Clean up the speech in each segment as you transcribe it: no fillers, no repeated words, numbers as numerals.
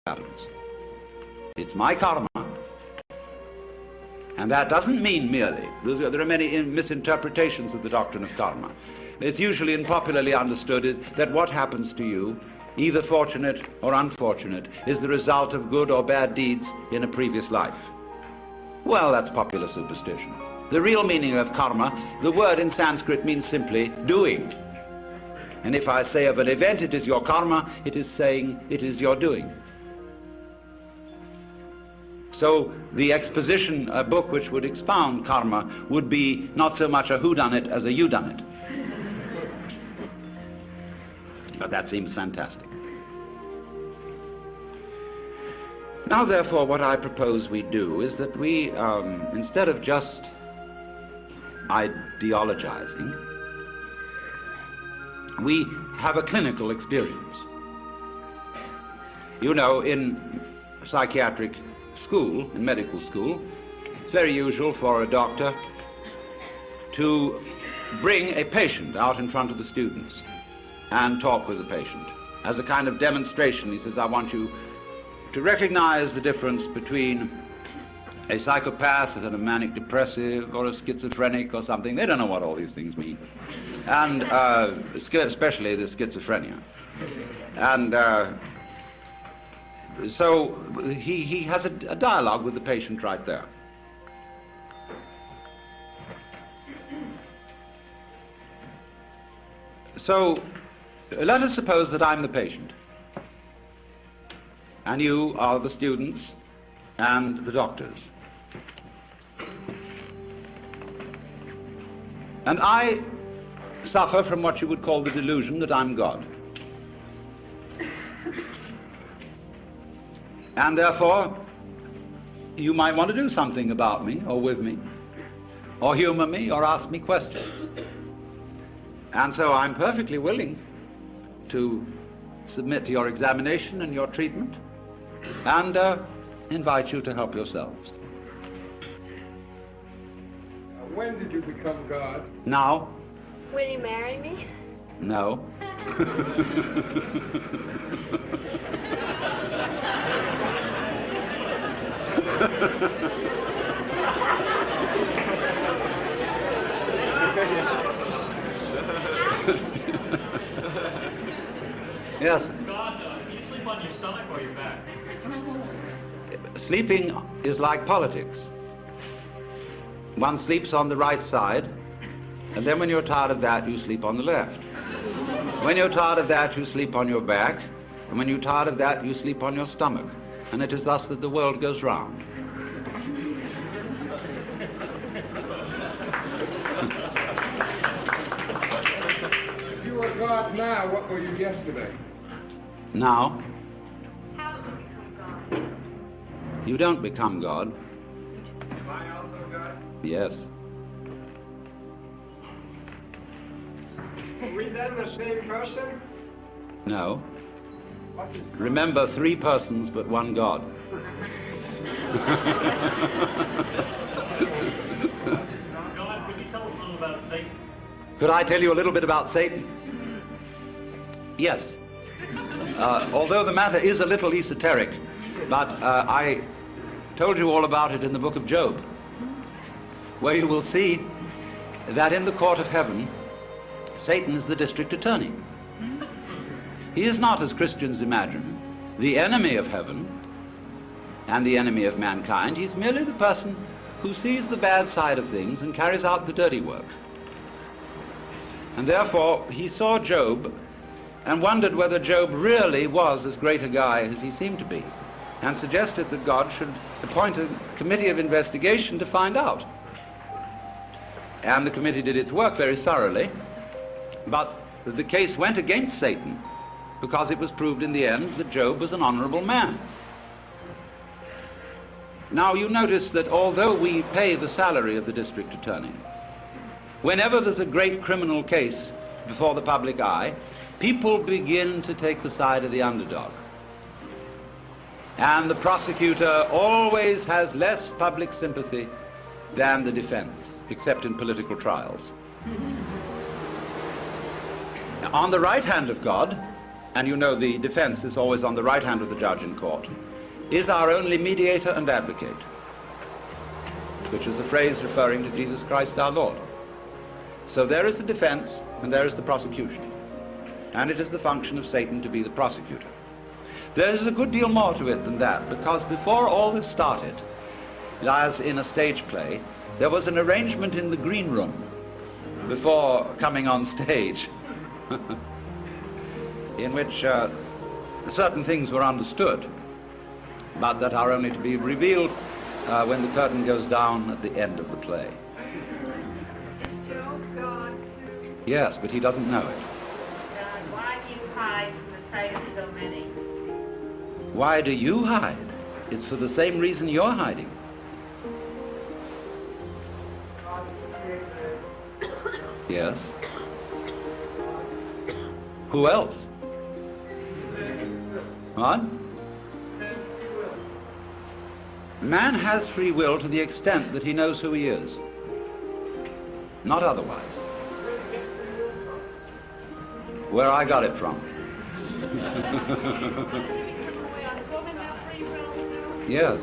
happens. It's my karma. And that doesn't mean merely, there are many misinterpretations of the doctrine of karma. It's usually and popularly understood is that what happens to you, either fortunate or unfortunate, is the result of good or bad deeds in a previous life. Well, that's popular superstition. The real meaning of karma, the word in Sanskrit means simply doing. And if I say of an event it is your karma, it is saying it is your doing. So the exposition, a book which would expound karma, would be not so much a whodunit as a youdunit. But that seems fantastic. Now, therefore, what I propose we do is that we, instead of just ideologizing, we have a clinical experience. You know, in psychiatric school, in medical school, it's very usual for a doctor to bring a patient out in front of the students and talk with the patient. As a kind of demonstration, he says, I want you to recognize the difference between a psychopath and a manic depressive or a schizophrenic or something. They don't know what all these things mean. And especially the schizophrenia. And so he has a dialogue with the patient right there. So let us suppose that I'm the patient, and you are the students and the doctors. And I suffer from what you would call the delusion that I'm God. And therefore, you might want to do something about me, or with me, or humor me, or ask me questions. And so I'm perfectly willing to submit to your examination and your treatment, and invite you to help yourselves. When did you become God? Now. Will you marry me? No. Yes. God, do you sleep on your stomach or your back? Sleeping is like politics. One sleeps on the right side, and then when you're tired of that, you sleep on the left. When you're tired of that, you sleep on your back, and when you're tired of that, you sleep on your stomach. And it is thus that the world goes round. If you were God now, what were you yesterday? Now, How do you become God? you don't become God. Am I also God? Yes. Are we then the same person? No. What is Remember, 3 persons, but 1 God. God, could you tell us a little about Satan? Could I tell you a little bit about Satan? Yes. Although the matter is a little esoteric, but I told you all about it in the book of Job, where you will see that in the court of heaven, Satan is the district attorney. He is not, as Christians imagine, the enemy of heaven and the enemy of mankind. He's merely the person who sees the bad side of things and carries out the dirty work. And therefore, he saw Job and wondered whether Job really was as great a guy as he seemed to be, and suggested that God should appoint a committee of investigation to find out. And the committee did its work very thoroughly, but the case went against Satan because it was proved in the end that Job was an honorable man. Now you notice that although we pay the salary of the district attorney, whenever there's a great criminal case before the public eye, people begin to take the side of the underdog. And the prosecutor always has less public sympathy than the defense, except in political trials. On the right hand of God, and you know the defense is always on the right hand of the judge in court, is our only mediator and advocate, which is the phrase referring to Jesus Christ our Lord. So there is the defense and there is the prosecution, and it is the function of Satan to be the prosecutor. There is a good deal more to it than that, because before all this started, as in a stage play, there was an arrangement in the green room before coming on stage in which certain things were understood, but that are only to be revealed when the curtain goes down at the end of the play. Yes, but he doesn't know it. God, why do you hide from the sight of so many? Why do you hide? It's for the same reason you're hiding. Yes. Who else? What? Man has free will to the extent that he knows who he is, not otherwise. Where I got it from. Yes.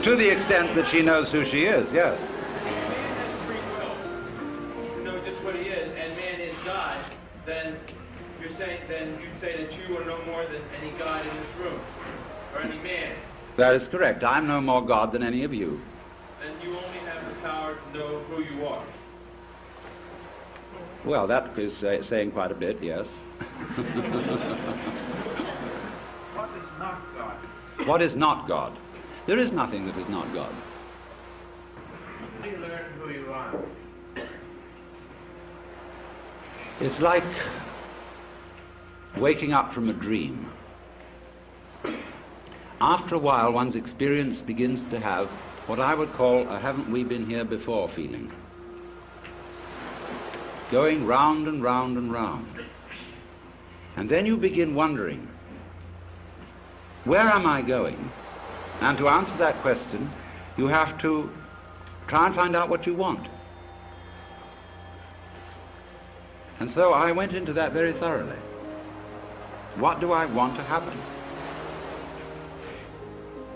To the extent that she knows who she is, yes. Man has free will to know just what he is, and man is God, then you'd say that you are no more than any God in this room, or any man. That is correct. I'm no more God than any of you. Then you only have the power to know who you are. Well, that is saying quite a bit, yes. What is not God? What is not God? There is nothing that is not God. How do you learn who you are? It's like waking up from a dream. After a while, one's experience begins to have what I would call a haven't we been here before feeling. Going round and round and round. And then you begin wondering, where am I going? And to answer that question, you have to try and find out what you want. And so I went into that very thoroughly. What do I want to happen?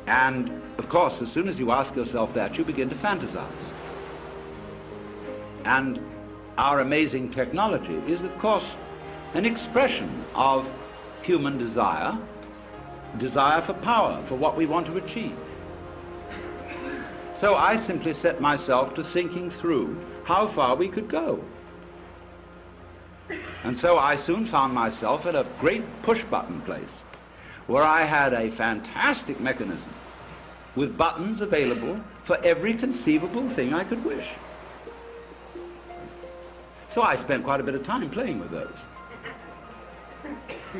And, of course, as soon as you ask yourself that, you begin to fantasize. And our amazing technology is, of course, an expression of human desire for power, for what we want to achieve. So I simply set myself to thinking through how far we could go. And so I soon found myself at a great push-button place, where I had a fantastic mechanism with buttons available for every conceivable thing I could wish. So I spent quite a bit of time playing with those.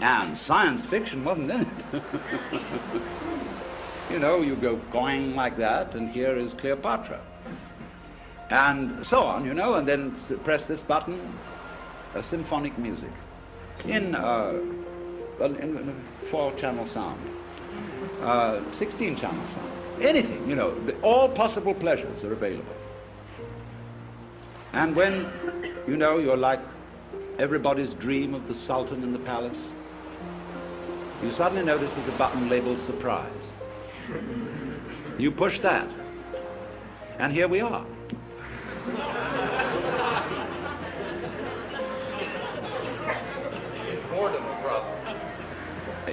And science fiction wasn't in it. You know, you go going like that, and here is Cleopatra. And so on, you know, and then press this button, symphonic music in a 4-channel sound, 16-channel sound. Anything, you know, all possible pleasures are available. And when, you know, you're like everybody's dream of the Sultan in the palace, you suddenly notice there's a button labeled surprise. You push that, and here we are. Is boredom a problem?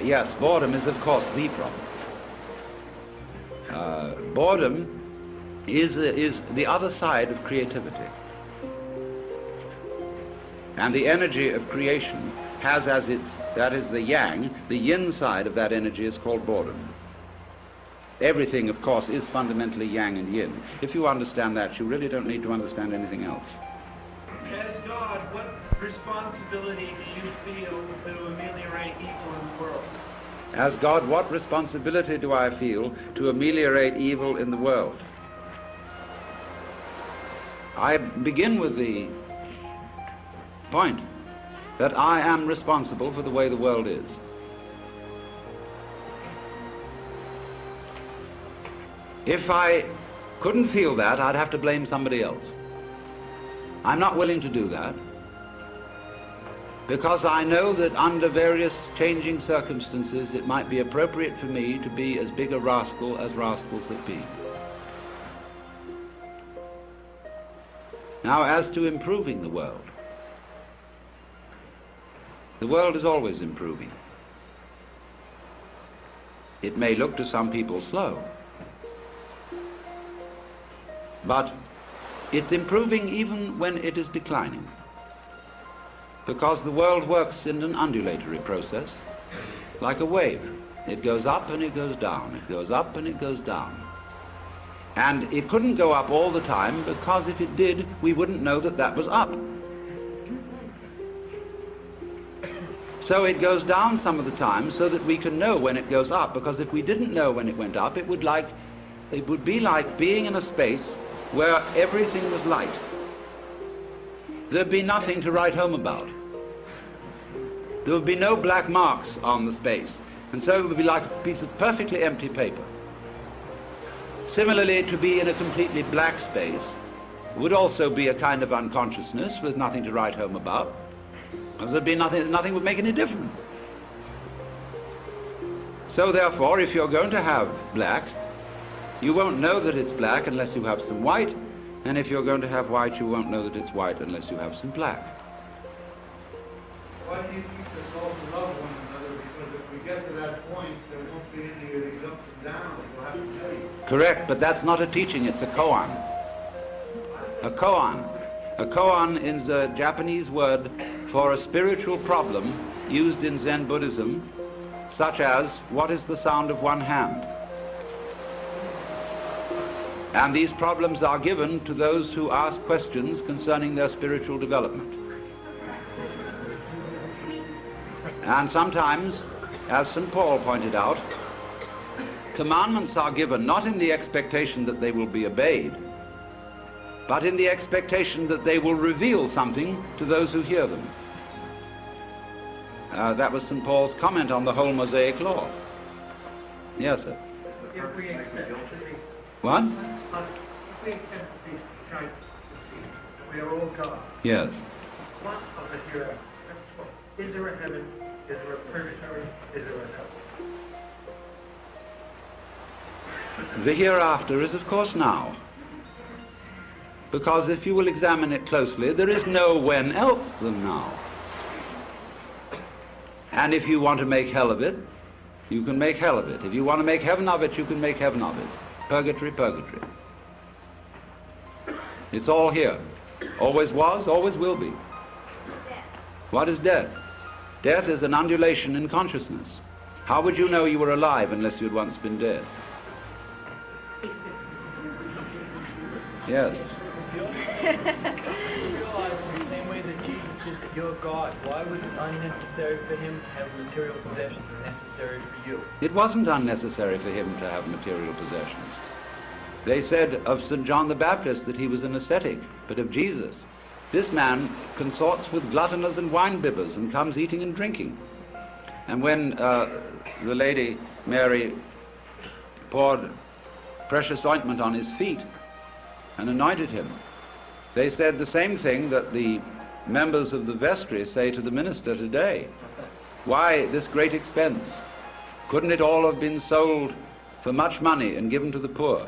Yes, boredom is, of course, the problem. Boredom is the other side of creativity. And the energy of creation has as its, that is the yang, the yin side of that energy is called boredom. Everything, of course, is fundamentally yang and yin. If you understand that, you really don't need to understand anything else. As God, what responsibility do you feel to ameliorate evil in the world? As God, what responsibility do I feel to ameliorate evil in the world? I begin with the point that I am responsible for the way the world is. If I couldn't feel that, I'd have to blame somebody else. I'm not willing to do that. because I know that under various changing circumstances it might be appropriate for me to be as big a rascal as rascals have been. Now, as to improving the world is always improving. It may look to some people slow, but it's improving even when it is declining, because the world works in an undulatory process, like a wave. It goes up and it goes down, it goes up and it goes down. And it couldn't go up all the time, because if it did, we wouldn't know that that was up. So it goes down some of the time so that we can know when it goes up, because if we didn't know when it went up, it would be like being in a space where everything was light. There'd be nothing to write home about. There would be no black marks on the space, and so it would be like a piece of perfectly empty paper. Similarly, to be in a completely black space would also be a kind of unconsciousness with nothing to write home about, because there'd be nothing would make any difference. So therefore, if you're going to have black, you won't know that it's black unless you have some white, and if you're going to have white, you won't know that it's white unless you have some black. Why do you teach us all to love one another? Because if we get to that point, there won't be any of these ups and downs. We'll have to tell you. Correct, but that's not a teaching, it's a koan. A koan. A koan is a Japanese word for a spiritual problem used in Zen Buddhism, such as, what is the sound of one hand? And these problems are given to those who ask questions concerning their spiritual development. And sometimes, as St. Paul pointed out, commandments are given not in the expectation that they will be obeyed, but in the expectation that they will reveal something to those who hear them. That was St. Paul's comment on the whole Mosaic law. Yes, sir. If we accept to be, What? if we accept to be Christ, we are all God. Yes. What of the hereafter? Is there a heaven? Is there a purgatory? Is there a hell? The hereafter is, of course, now. Because if you will examine it closely, there is no when else than now. And if you want to make hell of it, you can make hell of it. If you want to make heaven of it, you can make heaven of it. Purgatory, purgatory. It's all here. Always was, always will be. What is death? Death is an undulation in consciousness. How would you know you were alive unless you'd once been dead? Yes. Realize in the same way that Jesus is your God, why was it unnecessary for him to have material possessions necessary for you? It wasn't unnecessary for him to have material possessions. They said of St. John the Baptist that he was an ascetic, but of Jesus, this man consorts with gluttoners and wine-bibbers and comes eating and drinking. And when the lady Mary poured precious ointment on his feet and anointed him, they said the same thing that the members of the vestry say to the minister today. Why this great expense? Couldn't it all have been sold for much money and given to the poor?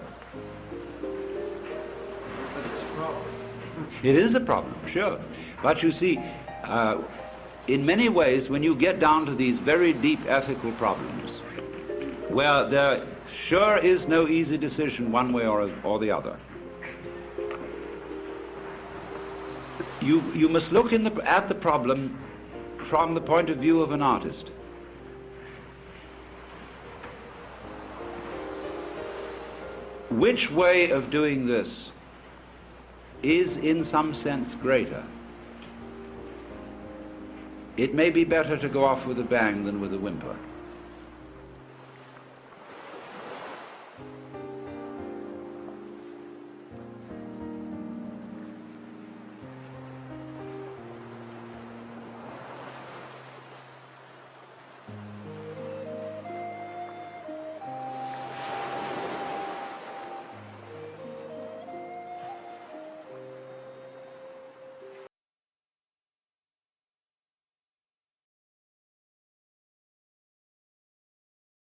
It is a problem, sure. But you see, in many ways, when you get down to these very deep ethical problems, where there sure is no easy decision one way or the other, you must look at the problem from the point of view of an artist. Which way of doing this is in some sense greater? It may be better to go off with a bang than with a whimper.